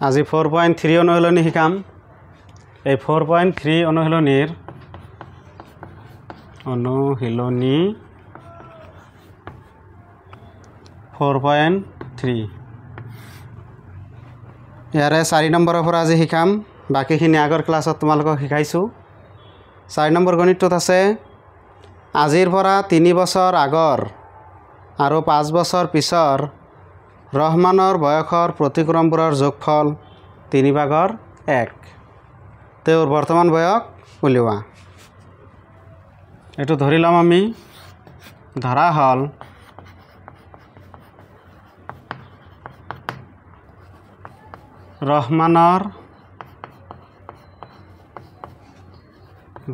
আজি 4.3 অনুশীলনী শিকাম এই 4.3 অনুশীলনীৰ অনুশীলনী 4.3 ইয়াৰে 4 নম্বৰৰ পৰা আজি শিকাম বাকিখিনি আগৰ ক্লাছত তোমালোকক শিকাইছো 4 নম্বৰ গণিতটোত আছে আজিৰ পৰা 3 বছৰ আগৰ আৰু 5 বছৰ পিছৰ ৰহমানৰ বয়সৰ প্ৰতিক্ৰমবোৰৰ যোগফল 3/1 তেওঁৰ বৰ্তমান বয়স উলিওৱা এটো ধৰি লম আমি ধৰা হল ৰহমানৰ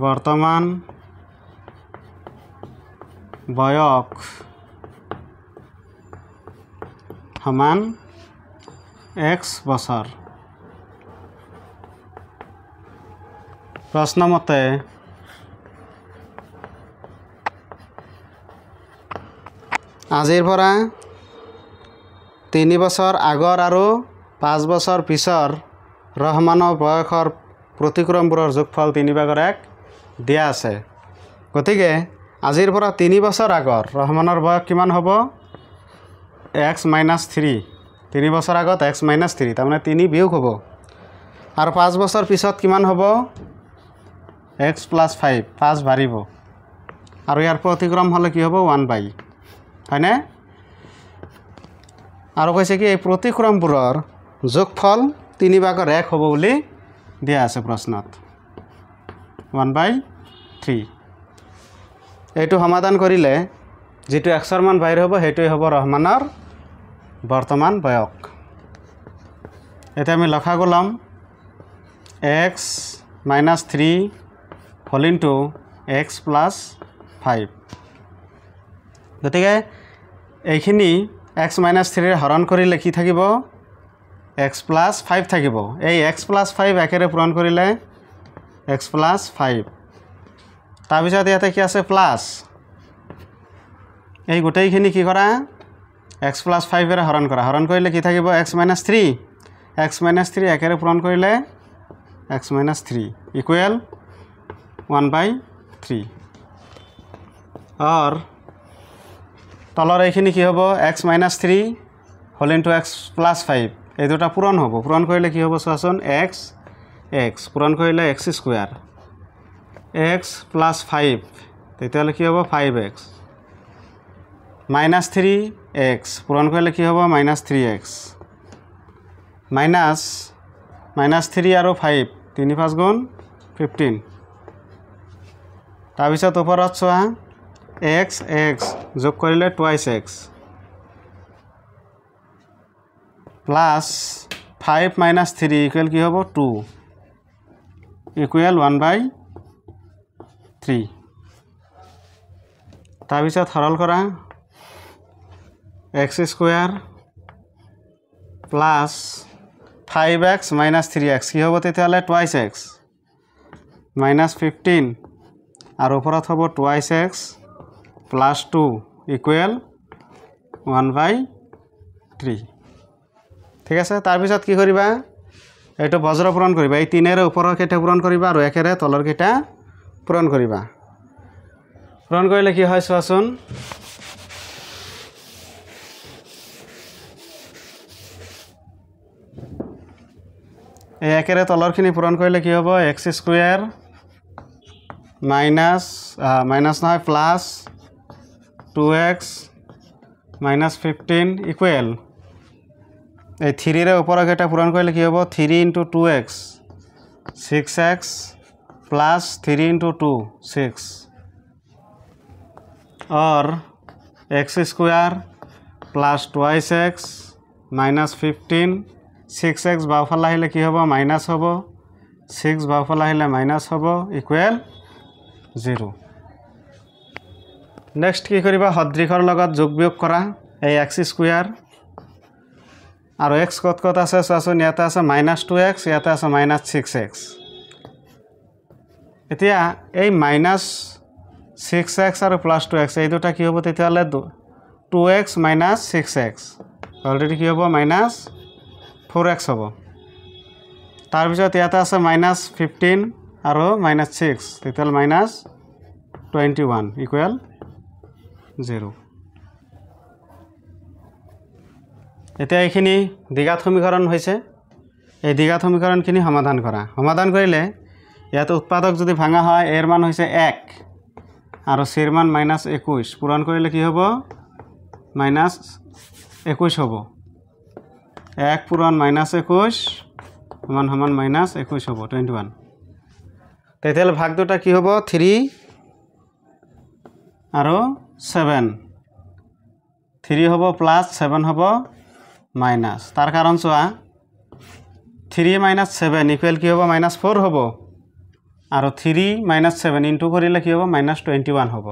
বৰ্তমান বয়স সমান x বছৰ প্ৰশ্ন মতে আজিৰ পৰা 3 বছৰ আগৰ আৰু 5 বছৰ পিছৰ ৰহমানৰ বয়সৰ প্ৰতিক্ৰমবোৰৰ যোগফল 3/1 দিয়া আছে গতিকে আজিৰ পৰা 3 বছৰ আগৰ ৰহমানৰ বয়স কিমান হ'ব x - 3 3 বছৰ আগত x - 3 তাৰমানে 3 বিয়োগ হ'ব আৰু 5 বছৰ পিছত কিমান হ'ব x + 5 5 বাঢ়িব আৰু ইয়াৰ প্ৰতিক্ৰম হলে কি হ'ব 1/, হয়নে আৰু কৈছে কি এই প্ৰতিক্ৰমবোৰৰ যোগফল 3/1 হ'ব বুলি দিয়া আছে প্ৰশ্নত 1/3 এইটো সমাধান কৰিলে যেটো x ৰ মান বাহিৰ হ'ব হেটোই হ'ব ৰহমানৰ বৰ্তমান বয়স এটা আমি লখাগু লম x - 3 whole into x + 5 গতিকে এইখিনি x - 3 ৰে হৰণ কৰিলে কি থাকিব x + 5 থাকিব এই x + 5 একেৰে পূৰণ কৰিলে x + 5 তাৰ পিছত ইয়াতে কি আছে প্লাস এই গোটেইখিনি কি কৰা x + 5 এৰে হৰণ কৰা হৰণ কৰিলে কি থাকিব x - 3 x - 3 একেৰে পূৰণ কৰিলে x - 3 ইকুৱেল 1/3 और তলৰ এইখিনি কি হ'ব x - 3 whole into x + 5 এই দুটা পূৰণ হ'ব পূৰণ কৰিলে কি হ'ব চোৱাচোন x পূৰণ কৰিলে x² x + 5 তেতিয়ালে কি হ'ব 5x -3x পূৰণ কৰিলে কি হ'ব -3x -3 আৰু 5 3 × 5 = 15 তাৰ পিছত ওপৰত চোৱা x যোগ কৰিলে twice x প্লাস 5 - 3 ইকুৱেল কি হ'ব 2 ইকুৱেল 1/3 তাৰ পিছত সৰল কৰা x² প্লাস 5x - 3x কি হ'ব তেতিয়ালে twice x -15 আৰু ওপৰত হ'ব twice x plus 2 ইকুৱেল 1/3 ঠিক আছে তাৰ পিছত কি কৰিবা এইটো বজ্ৰ পূৰণ কৰিবা এই 3 এৰে ওপৰৰ কেইটা পূৰণ কৰিবা আৰু 1 এৰে তলৰ কেইটা পূৰণ কৰিবা পূৰণ কৰিলে কি হয় চোৱাচোন এই 1 এৰে তলৰখিনি পূৰণ কৰিলে কি হ'ব x² মাইনাস নহয় প্লাস 2x -15 ইকুৱেল এই 3 ৰে ওপৰৰ কেইটা পূৰণ কৰিলে কি হ'ব 3 × 2x 6x plus 3 × 2 6 और x² plus twice x -15 6x বাওঁফালে আহিলে কি হ'ব মাইনাস হ'ব 6 বাওঁফালে আহিলে মাইনাস হ'ব ইকুৱেল 0 নেক্সট কি কৰিবা সদৃশৰ লগত যোগ বিয়োগ কৰা এই x² আৰু x কত আছে চোৱাচোন ইয়াতে আছে -2x ইয়াতে আছে -6x এতিয়া এই -6x আৰু +2x এই দুটা কি হ'ব তেতিয়ালে 2x - 6x অলৰেডি কি হ'ব -4x হ'ব তাৰপিছত ইয়াতে আছে -15 আৰু -6 টোটেল -21 ইকুৱেল 0 এতিয়া এইখিনি দ্বিঘাত সমীকৰণ হৈছে এই দ্বিঘাত সমীকৰণখিনি সমাধান কৰা সমাধান কৰিলে ইয়াত উৎপাদক যদি ভাঙা হয় এৰ মান হৈছে 1 আৰু চিৰ মান -21 পূৰণ কৰিলে কি হ'ব -21 হ'ব 1 পূৰণ -21 সমান সমান -21 হ'ব 21 তেতিয়াহ'লে ভাগ দুটা কি হ'ব 3 আৰু 7 3 হ'ব প্লাস 7 হ'ব মাইনাস তাৰ কাৰণ চোৱা 3 - 7 ইকুৱেল কি হ'ব -4 হ'ব আৰু 3 - 7 ইনটু কৰিলে কি হ'ব -21 হ'ব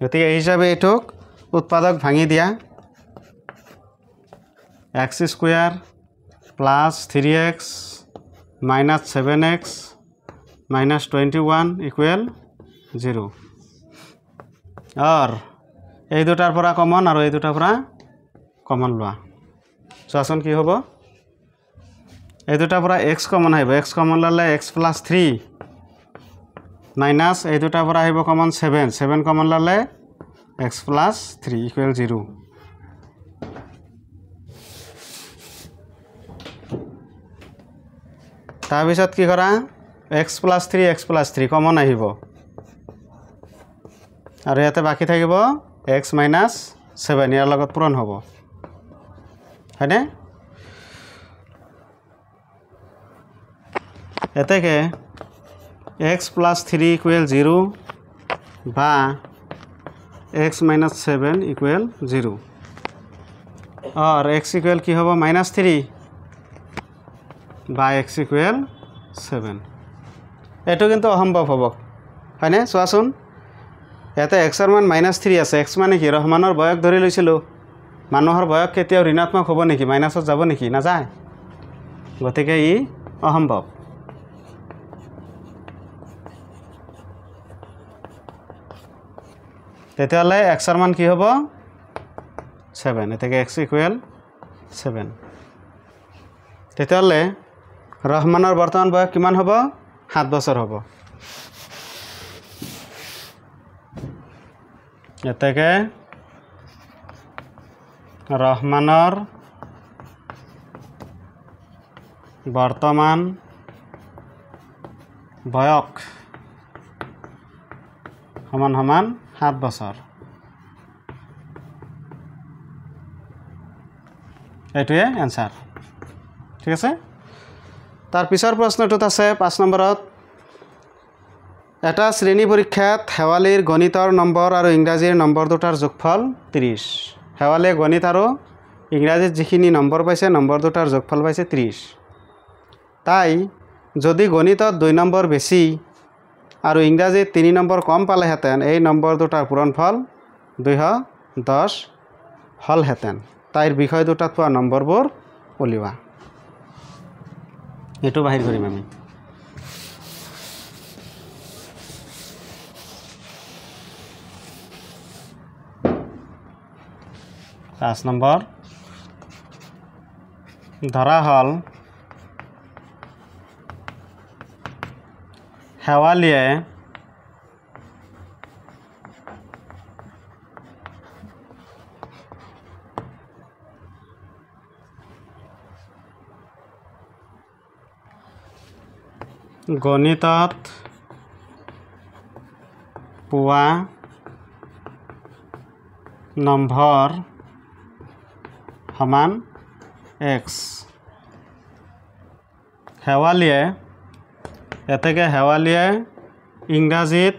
গতিকে এই হিচাপে এটোক উৎপাদক ভাঙি দিয়া x² plus 3x minus 7x minus 21 equal 0 और এই দুটাৰ পৰা কমন আৰু এই দুটাৰ পৰা কমন লোৱা চোৱাচোন কি হ'ব এই দুটাৰ পৰা x কমন আহিব x কমন ললে x plus 3 minus এই দুটাৰ পৰা আহিব কমন 7 7 কমন ললে x plus 3 equal 0 তাৰপিছত কি কৰা x plus 3 কমন আহিব আৰু ইয়াতে বাকি থাকিব x minus 7 ইয়াৰ লগত পূৰণ হ'ব হয়নে এতেকে x plus 3 equal 0 বা x minus 7 equal 0 और x equal কি হ'ব -3 বা x equal 7 এটো কিন্তু অসম্ভৱ হ'ব হয়নে চোৱাচোন ইয়াতে x এৰ মান -3 আছে x মানে কি ৰহমানৰ বয়স ধৰি লৈছিলো মানুহৰ বয়স কেতিয়াও ঋণাত্মক হ'ব নেকি মাইনাছত যাব নেকি না যায় গতিকে ই অসম্ভৱ তেতিয়ালে x এর মান কি হ'ব 7 এটাকে x equal 7 তেতিয়ালে ৰহমানৰ বৰ্তমান বয়স কিমান হ'ব 7 বছৰ হ'ব এটাকে ৰহমানৰ বৰ্তমান বয়স সমান সমান 7 বছৰ এটোৱে आंसर ঠিক আছে তাৰ পিছৰ প্ৰশ্নটোত আছে 5 নম্বৰত এটা শ্ৰেণী পৰীক্ষাত হেৱালীৰ গণিতৰ নম্বৰ আৰু ইংৰাজীৰ নম্বৰ দুটাৰ যোগফল 30 হেৱালীয়ে গণিত আৰু ইংৰাজীত যিখিনি নম্বৰ পাইছে নম্বৰ দুটাৰ যোগফল পাইছে 30 তাই যদি গণিতত 2 নম্বৰ বেছি আৰু ইংৰাজীত 3 নম্বৰ কম পালেহেঁতেন এই নম্বৰ দুটাৰ পূৰণফল 210 হলহেঁতেন তাইৰ বিষয় দুটাত পোৱা নম্বৰবোৰ উলিওৱা এটো বাহিৰ কৰিম আমি 5 নম্বৰ ধৰা হল হেৱালীয়ে গণিতত পোৱা নম্বৰ সমান x হেৱালীয়ে এতেকে হেৱালীয়ে ইংৰাজীত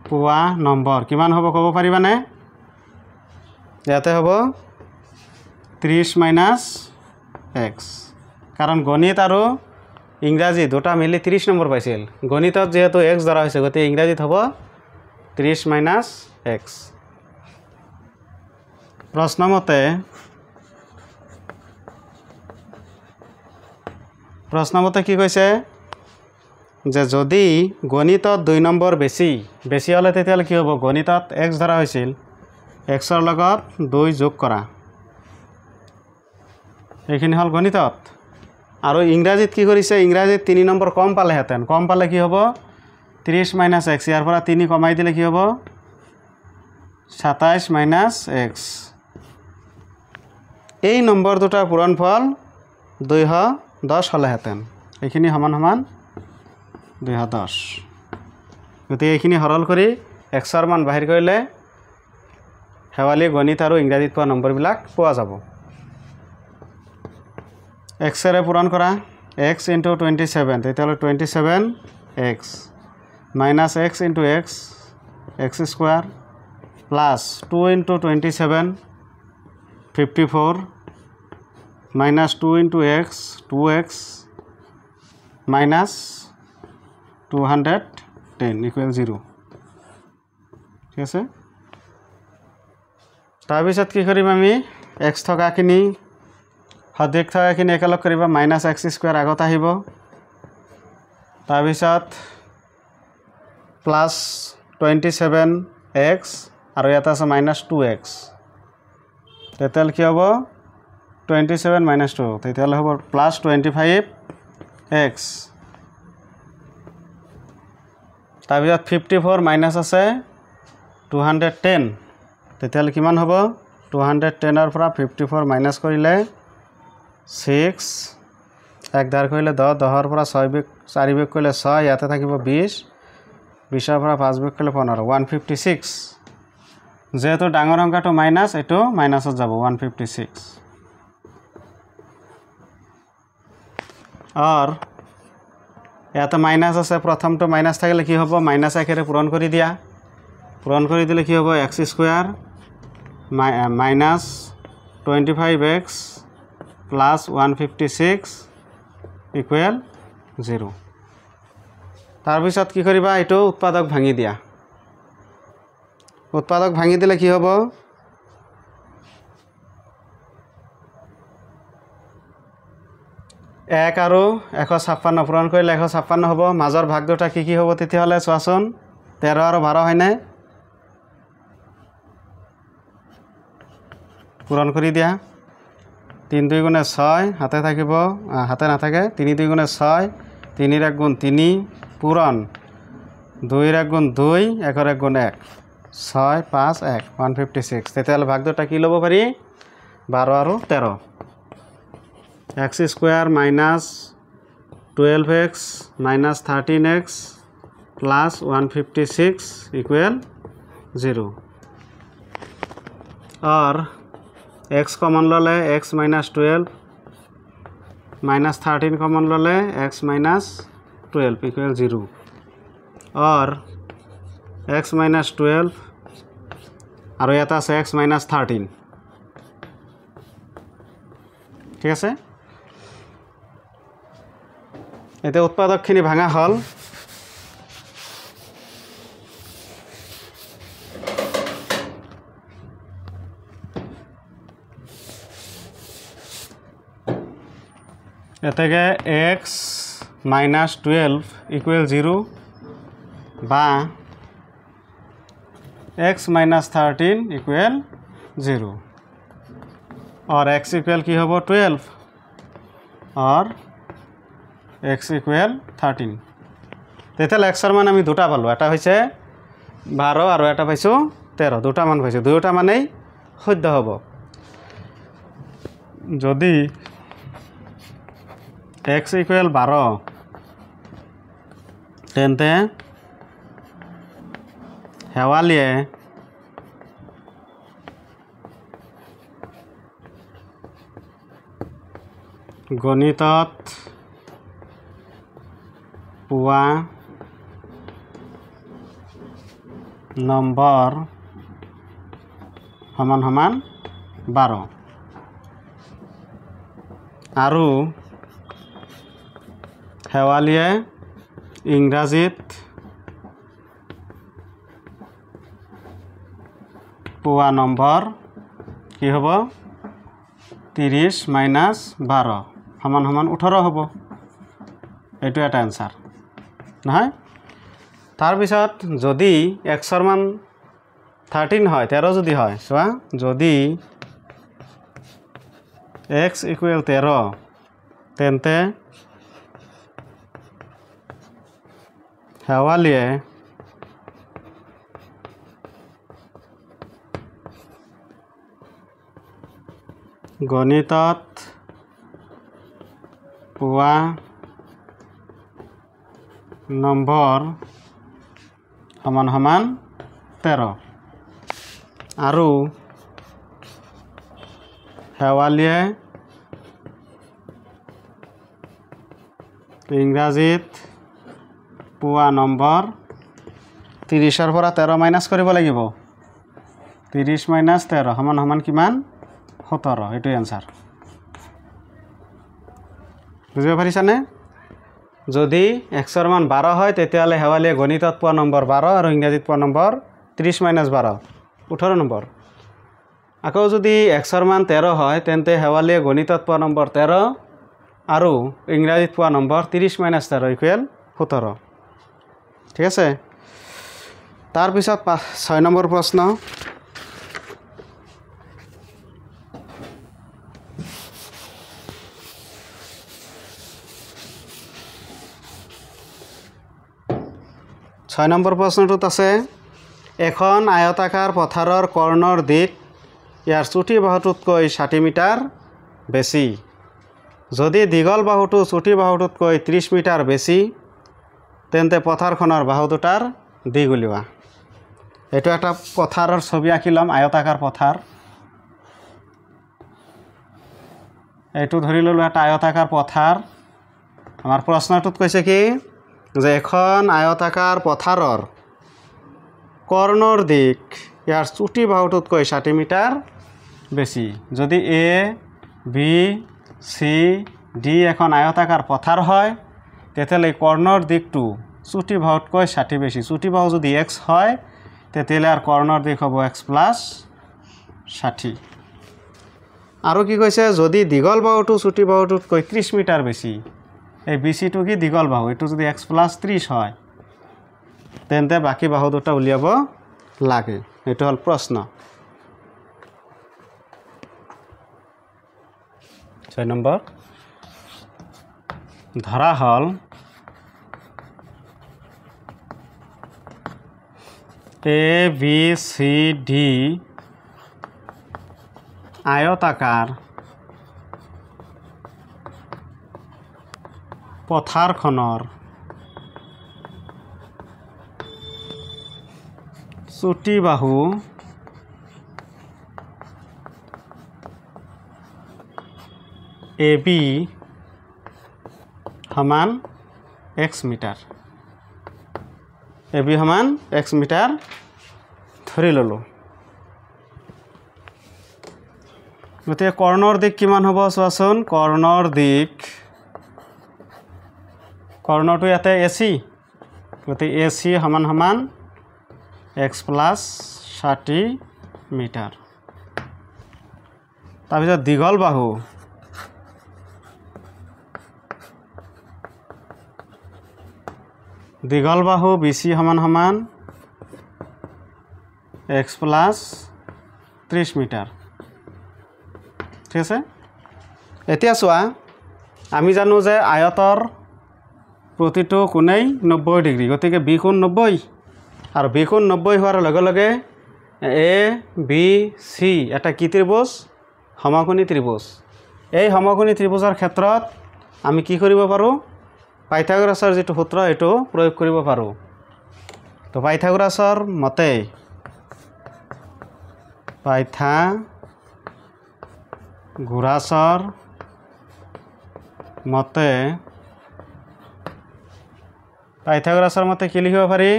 পোৱা নম্বৰ কিমান হ'ব ক'ব পাৰিবানে ইয়াতে হ'ব 30 minus x কাৰণ গণিত আৰু ইংৰাজী দুটা মিলি 30 নম্বৰ পাইছিল গণিতত যেহেতু x ধৰা হৈছে গতি ইংৰাজীত হ'ব 30 minus x প্ৰশ্নমতে কি কৈছে যে যদি গণিতত 2 নম্বৰ বেছি হলে তেতিয়ালে কি হ'ব গণিতত x ধৰা হৈছিল x ৰ লগত 2 যোগ কৰা এইখিনি হল গণিতত আৰু ইংৰাজীত কি কৰিছে ইংৰাজীত 3 নম্বৰ কম পালেহেঁতেন কম পালে কি হ'ব 30 - x ইয়াৰ পৰা 3 কমাই দিলে কি হ'ব 27 - x এই নম্বৰ দুটাৰ পূৰণফল 210 হলেহেঁতেন এইখিনি সমান সমান 210 গতিকে এইখিনি সৰল কৰি xৰ মান বাহিৰ কৰিলে শেৱালি গণিত আৰু ইংৰাজীত পোৱা নম্বৰবিলাক পোৱা যাব x ৰে পূৰণ কৰা x * 27 তেতিয়াহ'লে 27x minus x into x square plus 2 into 27 54 minus 2 into x 2x minus 210 equal 0 ঠিক আছে তাৰপিছত কি কৰিম আমি x থকাখিনি সদিক থকাখিনি একেলগ কৰিবা minus x square আগত আহিব তাৰপিছত plus 27x আৰু ইয়াত আছে minus 2x তেতিয়াহ'লে কি হ'ব 27 minus 2 তেতিয়াহ'লে হ'ব plus 25x তাৰপিছত 54 minus আছে 210 তেতিয়াহ'লে কিমান হ'ব 210 ৰ পৰা 54 minus কৰিলে 6 এক ধাৰ কৰিলে 10 10 ৰ পৰা 6 বিয়োগ 4 বিয়োগ কৰিলে 6 ইয়াতে থাকিব 20 20 ৰ পৰা 5 বিয়োগ কৰিলে 15 156 যেহেতু ডাঙৰ অংকটো মাইনাস এটো মাইনাসত যাব 156 আর ইয়াতে মাইনাস আছে প্রথমটো মাইনাস থাকিলে কি হ'ব মাইনাস একেৰে পূৰণ কৰি দিয়া পূৰণ কৰি দিলে কি হ'ব x square minus 25x plus 156 equal 0 তাৰ পিছত কি কৰিবা এটো উৎপাদক ভাঙি দিয়া উৎপাদক ভাঙি দিলে কি হ'ব 1 আৰু 156 পূৰণ কৰিলে 156 হ'ব মাজৰ ভাগ দুটা কি হ'ব তেতিয়া হলে চোৱাচোন 13 আৰু 12 হয় নাই পূৰণ কৰি দিয়া 3 2 গুণে 6 হাতে থাকিব হাতে নাথাকে 3 2 গুণে 6 3 ৰ 1 গুণ 3 পূৰণ 2 ৰ 1 গুণ 2 1 ৰ 1 গুণ 1 6 5 1 156 তেতিয়াহ'লে ভাগ দুটা কি ল'ব পাৰি 12 আৰু 13 x square minus 12x minus 13x plus 156 equal 0 और x कॉमन लले x minus 12 minus 13 कॉमन लले x minus 12 equal 0 और x minus 12 और याता से x minus 13 ठीक है এতে উৎপাদকখিনি ভাঙা হল এতেকে x minus 12 equal 0 বা x minus 13 equal 0 और x equal কি হ'ব 12 और x equal 13 তেতিয়ালে x ৰ মান আমি দুটা পালো এটা হৈছে 12 আৰু এটা পাইছো 13 দুটা মান পাইছো দুটা মানেই শুদ্ধ হ'ব যদি x equal 12 তেন্তে হেৱালিয়ে গণিতত পোৱা নম্বৰ সমান সমান 12 আৰু হেৱালিয়ে ইংৰাজীত পোৱা নম্বৰ কি হ'ব 30 minus 12 সমান সমান 18 হ'ব এইটো এটা आंसर নহয় তাৰ পিছত যদি x ৰ মান 13 হয় 13 যদি হয় চোৱা যদি x ইকুৱেল 13 তেন্তে শেৱালিয়ে গণিতত পোৱা নম্বৰ সমান সমান 13 আৰু শেৱালিয়ে ইংৰাজীত পোৱা নম্বৰ 30ৰ পৰা 13 মাইনাছ কৰিব লাগিব 30 মাইনাছ 13 সমান সমান কিমান 17 এইটোৱে আনসাৰ বুজিব পাৰিছানে যদি x ৰ মান 12 হয় তেতিয়াহ'লে শেৱালিয়ে গণিতত পোৱা নম্বৰ 12 আৰু ইংৰাজীত পোৱা নম্বৰ 30 মাইনাছ 12 18 নম্বৰ আকৌ যদি x ৰ মান 13 হয় তেন্তে শেৱালিয়ে গণিতত পোৱা নম্বৰ 13 আৰু ইংৰাজীত পোৱা নম্বৰ 30 মাইনাছ 13 ইকুৱেল 17 ঠিক আছে তাৰ পিছত 6 নম্বৰ প্ৰশ্ন ছয় নম্বৰ প্ৰশ্নটোত আছে এখন আয়তাকাৰ পথাৰৰ কৰ্ণৰ দিক ইয়াৰ চুটি বাহুটোতকৈ 60 মিটাৰ বেছি যদি দীঘল বাহুটো চুটি বাহুটোতকৈ 30 মিটাৰ বেছি তেন্তে পথাৰখনৰ বাহু দুটাৰ দিক উলিওৱা এইটো এটা পথাৰৰ ছবি আঁকিলাম আয়তাকাৰ পথাৰ এইটো ধৰি ললো এটা আয়তাকাৰ পথাৰ আমাৰ প্ৰশ্নটোত কৈছে কি যে এখন আয়তাকাৰ পথাৰৰ কৰ্ণৰ দিক ইয়াৰ চুটি বাহুটোতকৈ 60 মিটাৰ বেছি যদি এ বি সি ডি এখন আয়তাকাৰ পথাৰ হয় তেতিয়াহ'লে কৰ্ণৰ দিকটো চুটি বাহুতকৈ 60 বেছি চুটি বাহু যদি x হয় তেতিয়াহ'লে আর কৰ্ণৰ দিক হ'ব x + 60 আৰু কি কৈছে যদি দীঘল বাহুটো চুটি বাহুটোতকৈ 30 মিটাৰ বেছি এই BC টো কি দীঘল বাহু এটো যদি x + 30 হয় তেন্তে বাকি বাহু দুটা উলিয়াব লাগে এটো হল প্রশ্ন 6 নম্বৰ ধৰা হল A B C D আয়তাকাৰ পথাৰখনৰ চুটি বাহু AB সমান x মিটাৰ AB সমান x মিটাৰ ধৰি ললো গতে কৰ্ণৰ দিক কিমান হ'ব চোৱাচোন কৰ্ণৰ দিক কৰ্ণটো ইয়াতে AC গতে AC সমান সমান x + 60 মিটাৰ তাৰপিছত দীঘল বাহু BC সমান সমান x + 30 মিটাৰ ঠিক আছে এতিয়া চোৱা আমি জানো যে আয়তৰ প্ৰতিটো কোণেই 90 ডিগ্ৰী গতিকে b কোণ 90 আৰু b কোণ 90 হোৱাৰ লগে লগে a b c এটা কি ত্ৰিভুজ সমকোণী ত্ৰিভুজ এই সমকোণী ত্ৰিভুজৰ ক্ষেত্ৰত আমি কি কৰিব পাৰো পাইথাগোৰাছৰ যেটো সূত্ৰ এটো প্ৰয়োগ কৰিব পাৰো তো পাইথাগোৰাছৰ মতে পাইথাগোৰাছৰ মতে কি লিখিব পাৰি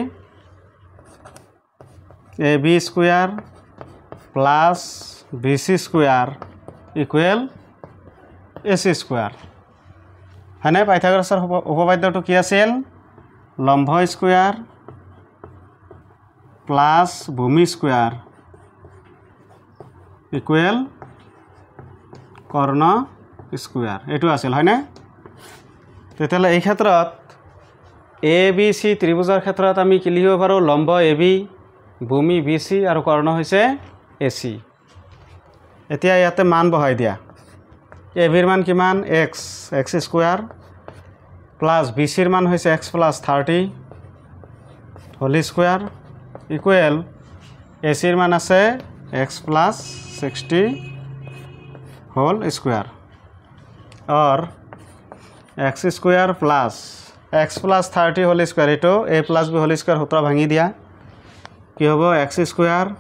ab² + bc² ইকুৱেল ac² হয়নে পাইথাগোৰাছৰ উপপাদ্যটো কি আছিল লম্ব স্কয়াৰ প্লাস ভূমি স্কয়াৰ ইকুৱেল কৰ্ণ স্কয়াৰ এটো আছিল হয়নে তেতিয়ালে এই ক্ষেত্ৰত ABC ত্ৰিভুজৰ ক্ষেত্ৰত আমি কি লিখিব পাৰো লম্ব AB ভূমি BC আৰু কৰ্ণ হৈছে AC এতিয়া ইয়াতে মান বহাই দিয়া এ বিৰ মান কিমান এক্স স্কোয়াৰ প্লাছ বি চিৰ মান হৈছে x plus 30 whole square equal A চিৰ মান আছে এক্স প্লাছ 60 হোল স্কোয়াৰ और x square plus x plus 30 whole square ये A plus B whole square सूत्र भांगी दिया कि हम x square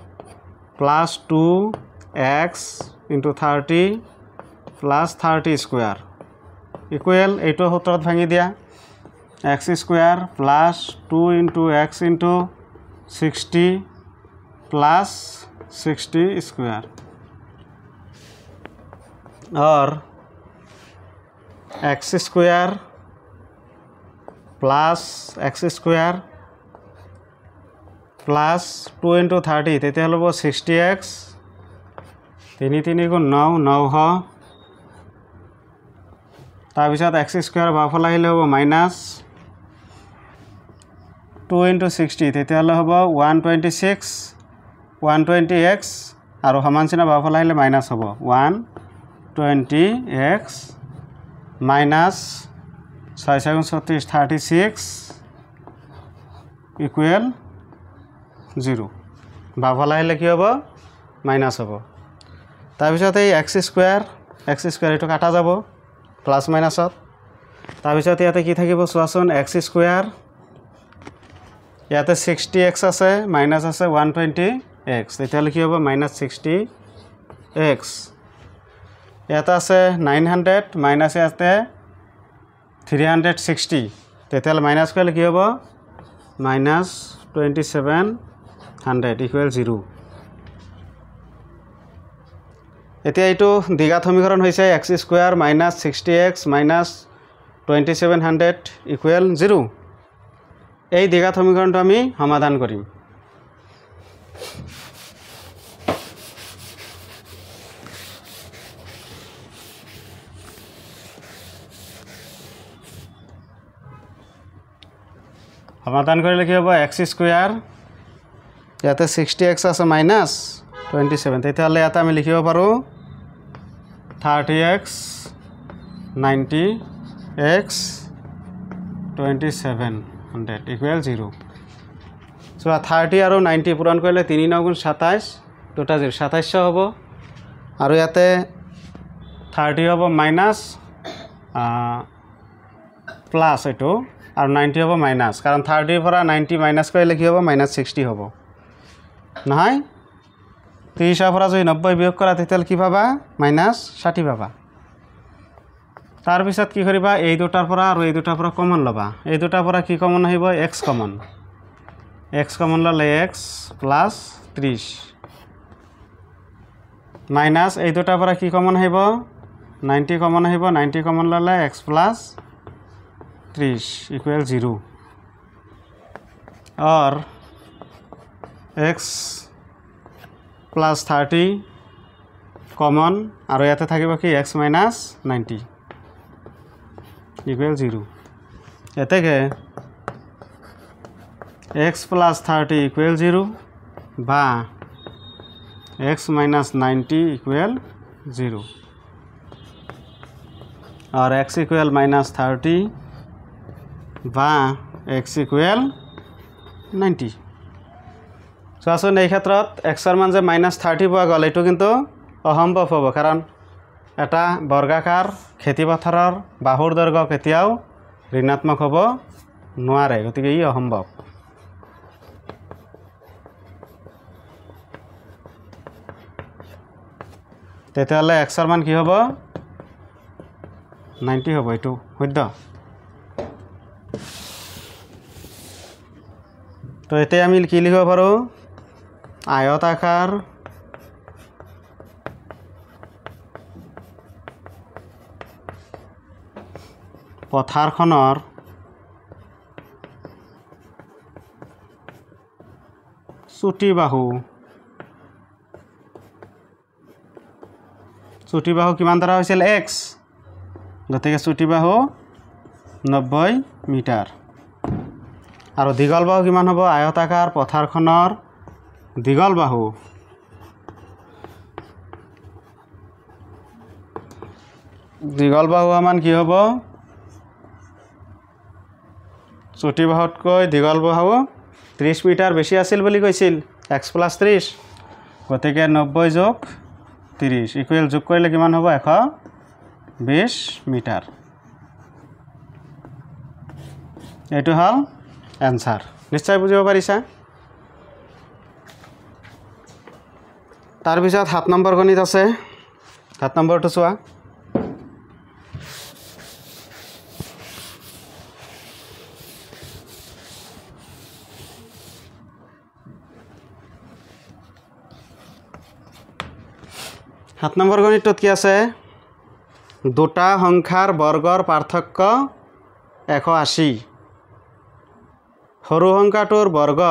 plus 2x into 30 plus 30 square equal ये सूत्र भांगी दिया x square plus 2 into x into 60 plus 60 square और x square plus x square plus 2 into 30 तेते हल 60x 3 3 गुण 9 900 तारपिছত एक्स स्क्वायर बाफल आहिले हबो माइनास 2 इंटू 60 तेते हल हबो 126 120x और समान चिन्ह बाफल आहिले माइनास हबो 120x माइनास 6 36 36 इक्वल 0 बाफल आहिले कि हबो माइनास हबो तारपिছত এই एक्स स्क्वायर एटु काटा যাব प्लस माइनासत तारपिছত ইয়াতে কি থাকিব চোৱাচোন एक्स स्क्वायर ইয়াতে 60x আছে माइनास আছে 120x তেতিয়ালে কি হ'ব माइनास 60x ইয়াতে আছে 900 माइनास ইয়াতে 360 তেতিয়ালে माइनास কৰিলে কি হ'ব माइनास 2700 ইকুৱেল 0 এতিয়া এইটো দ্বিঘাত সমীকৰণ হৈছে x square minus 60x minus 2700 equal 0 এই দ্বিঘাত সমীকৰণটো আমি সমাধান কৰিম সমাধান কৰিলে কি হ'ব x স্কয়াৰ ইয়াতে 60x আছে মাইনাস 27 তেতিয়ালে ইয়াতে আমি লিখিব পাৰো 30x 90x 2700 equal 0 so 30 আৰু 90 পূৰণ কৰিলে 3 9 গুণ 27 দুটা 0 2700 হ'ব আৰু ইয়াতে 30 হ'ব মাইনাস প্লাস এটো আৰু 90 হ'ব মাইনাস কাৰণ 30 পৰা 90 মাইনাস কৰিলে কি হ'ব মাইনাস 60 হ'ব নহয় 30 পৰা যদি 90 বিয়োগ কৰা তেতিয়ালে কি পাবা মাইনাস 60 পাবা तार पिছত কি কৰিবা এই দুটাৰ পৰা আৰু এই দুটাৰ পৰা কমন লবা এই দুটাৰ পৰা কি কমন আহিব x কমন ললে x প্লাস 30 মাইনাস এই দুটাৰ পৰা কি কমন আহিব 90 কমন আহিব 90 কমন ললে x প্লাস 30 ইকুৱেল 0 और x प्लस 30 कमन और ইয়াতে থাকিব কি x মাইনাস 90 इक्वल 0 याते के x प्लस 30 इक्वल 0 बा x माइनस 90 इक्वल 0 और x इक्वल माइनस 30 बा x इक्वल 90 চোৱাচোন এই ক্ষেত্ৰত x ৰ মান যে মাইনাস 30 পোৱা গ'ল এটো কিন্তু অসম্ভৱ হ'ব কাৰণ এটা বৰ্গাকাৰ খেতিপথাৰৰ বাহুৰ দৈৰ্ঘ্য কেতিয়াও ঋণাত্মক হ'ব নোৱাৰে গতিকে ই অসম্ভৱ তেতিয়ালে x ৰ মান কি হ'ব 90 হ'ব এটো শুদ্ধ তো এতে আমি কি লিখিব পাৰো আয়তাকাৰ পথাৰখনৰ চুটি বাহু কিমান ধৰা হৈছিল x গতিকে চুটি বাহু 90 মিটাৰ আৰু দীঘল বাহু কিমান হ'ব আয়তাকাৰ পথাৰখনৰ দীঘল বাহু দীঘল বাহু সমান কি হ'ব চুটি বাহুতকৈ দীঘল বাহু 30 মিটাৰ বেছি আছিল বুলি কৈছিল x + 30 গতিকে 90 যোগ 30 ইকুৱেল যোগ কৰিলে কিমান হ'ব 120 মিটাৰ এইটো হল এনসাৰ নিশ্চয় বুজিব পাৰিছা তাৰ পিছত 7 নম্বৰ গণিত আছে 7 নম্বৰটো চোৱা সাত নম্বৰ গণিতত কি আছে দুটা সংখ্যাৰ বৰ্গৰ পাৰ্থক্য 180 সৰু সংখ্যাটোৰ বৰ্গ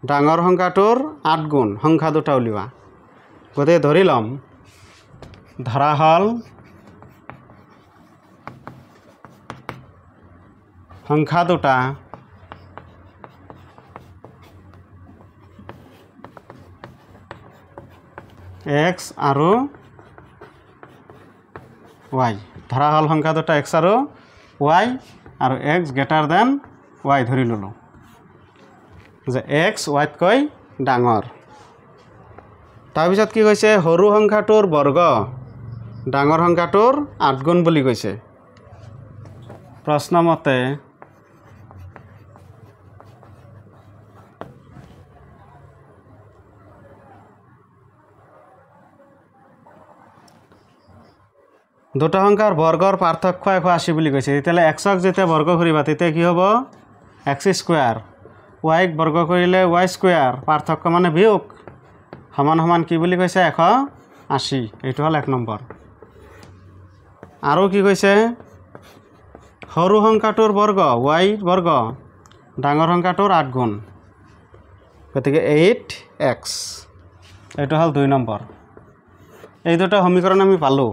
ডাঙৰ সংখ্যাটোৰ 8 গুণ সংখ্যা দুটা উলিওৱা গতে ধৰি লম ধৰা হল সংখ্যা দুটা x আৰু y ধৰা হল সংখ্যা দুটা x আৰু y আৰু x greater than y ধৰি ললো যে x y তকৈ ডাঙৰ তাৰ পিছত কি কৈছে সৰু সংখ্যাটোৰ বৰ্গ ডাঙৰ সংখ্যাটোৰ 8 গুণ বুলি কৈছে প্ৰশ্ন মতে দুটা সংখ্যাৰ বৰ্গৰ পাৰ্থক্য 180 বুলি কৈছে তেতিয়ালে x ক যেতিয়া বৰ্গ কৰিবা তেতিয়া কি হ'ব x স্কয়াৰ y ক বৰ্গ কৰিলে y স্কয়াৰ পাৰ্থক্য মানে বিয়োগ সমান সমান কি বুলি কৈছে 180 এইটো হল 1 নম্বৰ আৰু কি কৈছে সৰু সংখ্যাটোৰ বৰ্গ y বৰ্গ ডাঙৰ সংখ্যাটোৰ 8 গুণ গতিকে 8x এইটো হল 2 নম্বৰ এই দুটা সমীকৰণ আমি পালো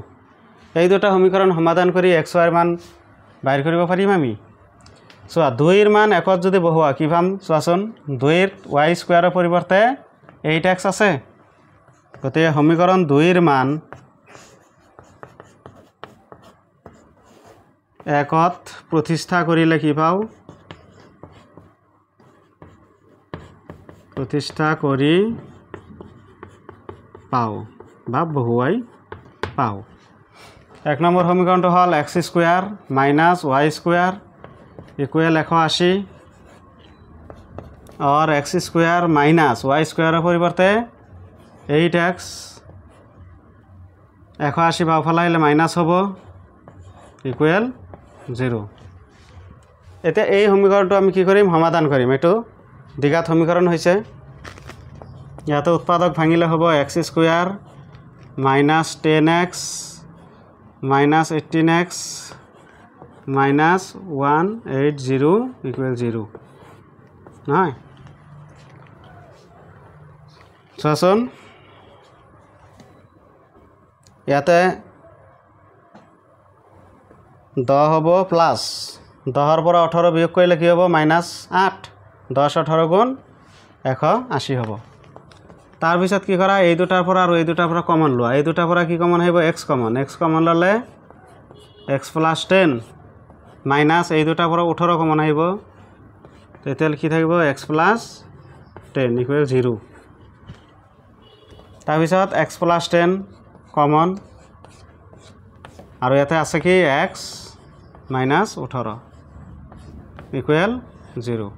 এই দুটা সমীকৰণ সমাধান কৰি x y ৰ মান বাইৰ কৰিব পাৰিম আমি চোৱা 2 ৰ মান 1 ত যদি বহুৱা কি পাম চোৱাচোন 2 ৰ y স্কয়াৰৰ পৰিৱৰ্তে 8x আছে গতিকে সমীকৰণ 2 ৰ মান 1 ত প্ৰতিষ্ঠা কৰিলে কি পাও প্ৰতিষ্ঠা কৰি পাও বা বহুৱাই পাও 1 নম্বৰ সমীকৰণটো হল x square minus y square equal 180 और x square minus y square परिवर्ते 8x 180 बाफाला आइले माइनस होबो इकुवेल 0 एते এই সমীকৰণটো আমি কি কৰিম সমাধান কৰিম এটো দ্বিঘাত সমীকৰণ হৈছে ইয়াতে উৎপাদক ভাঙিলে হ'ব x square minus 10x minus 18x minus 180 equal 0 नहीं चोन इते 10 हम प्लस 10 पर 18 वियोग कर कि हम माइनस 8 10 18 गुण 180 हम तार पिছত কি কৰা এই দুটাৰ পৰা আৰু এই দুটাৰ পৰা কমন লোৱা এই দুটাৰ পৰা কি কমন আহিব x কমন ললে x + 10 মাইনাস এই দুটাৰ পৰা 18 কমন আহিব তেতিয়াল কি থাকিব x + 10 ইকুৱেল 0 তাৰ পিছত x + 10 কমন আৰু ইয়াতে আছে কি x - 18 ইকুৱেল 0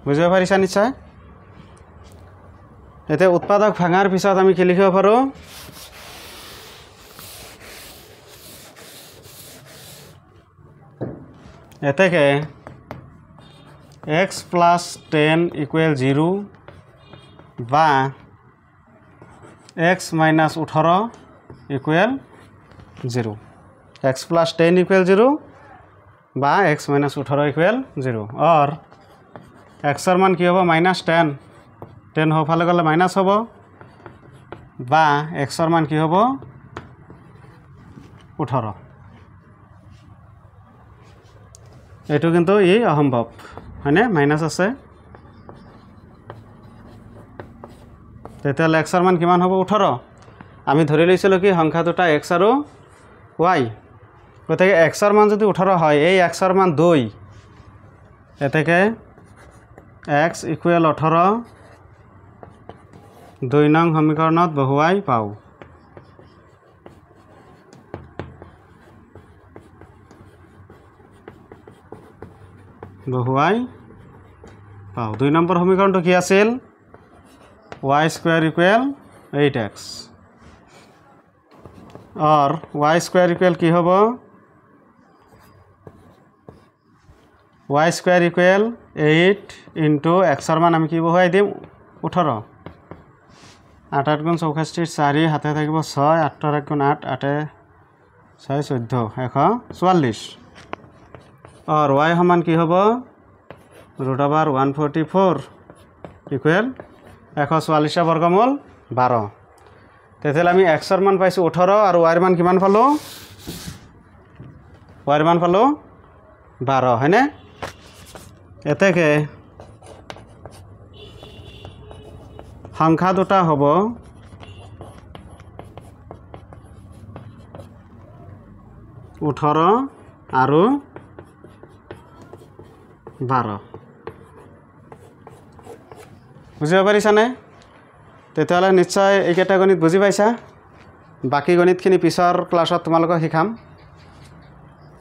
বুজিব পাৰিছা নিশ্চয় এতে উৎপাদক ভাঙাৰ পিছত আমি কি লিখিব পাৰো এতেকে x + 10 ইকুৱেল 0 বা x - 18 ইকুৱেল 0 x + 10 ইকুৱেল 0 বা x - 18 ইকুৱেল 0 और x ৰ মান কি হ'ব -10 10 हो फाले गले माइनस होबो बा x ৰ মান কি হ'ব 18 এটো কিন্তু এই অসম্ভৱ হয়নে মাইনাস আছে তেতিয়ালে x ৰ মান কিমান হ'ব 18 আমি ধৰি লৈছিলোঁ কি সংখ্যা দুটা এক্স আৰু ৱাই গতিকে এক্সৰ মান যদি 18 হয় এই এক্সৰ মান 2 এতেকে এক্স ইকুৱেল 18 2 নং সমীকৰণত বহুৱাই পাওঁ পাওঁ 2 নম্বৰ সমীকৰণটো কি আছিল y স্কয়াৰ ইকুৱেল 8x और y स्क्वायर इक्वल की होबो y square equal 8 into x मान आम कि बहुवाई दिम 18 8 8 गुण 64 4 हाथे থাকিব 6 8 8 गुण 8 8 6 14 144 और y समान की होबो √144 इक्वल 144 वर्गमूल 12 तेथियाले आमी x मान पाइছো 18 और y मान किमान पालो y मान पालो 12 हैने एतेके संख्या दुटा हबो उठर आरु 12 बुझिब पारिछाने तेतियाले निश्चय एकेटा गणित बुझि पाइছা बाकी गणितखिनि पिछर क्लासत তোমালোকক শিকাম।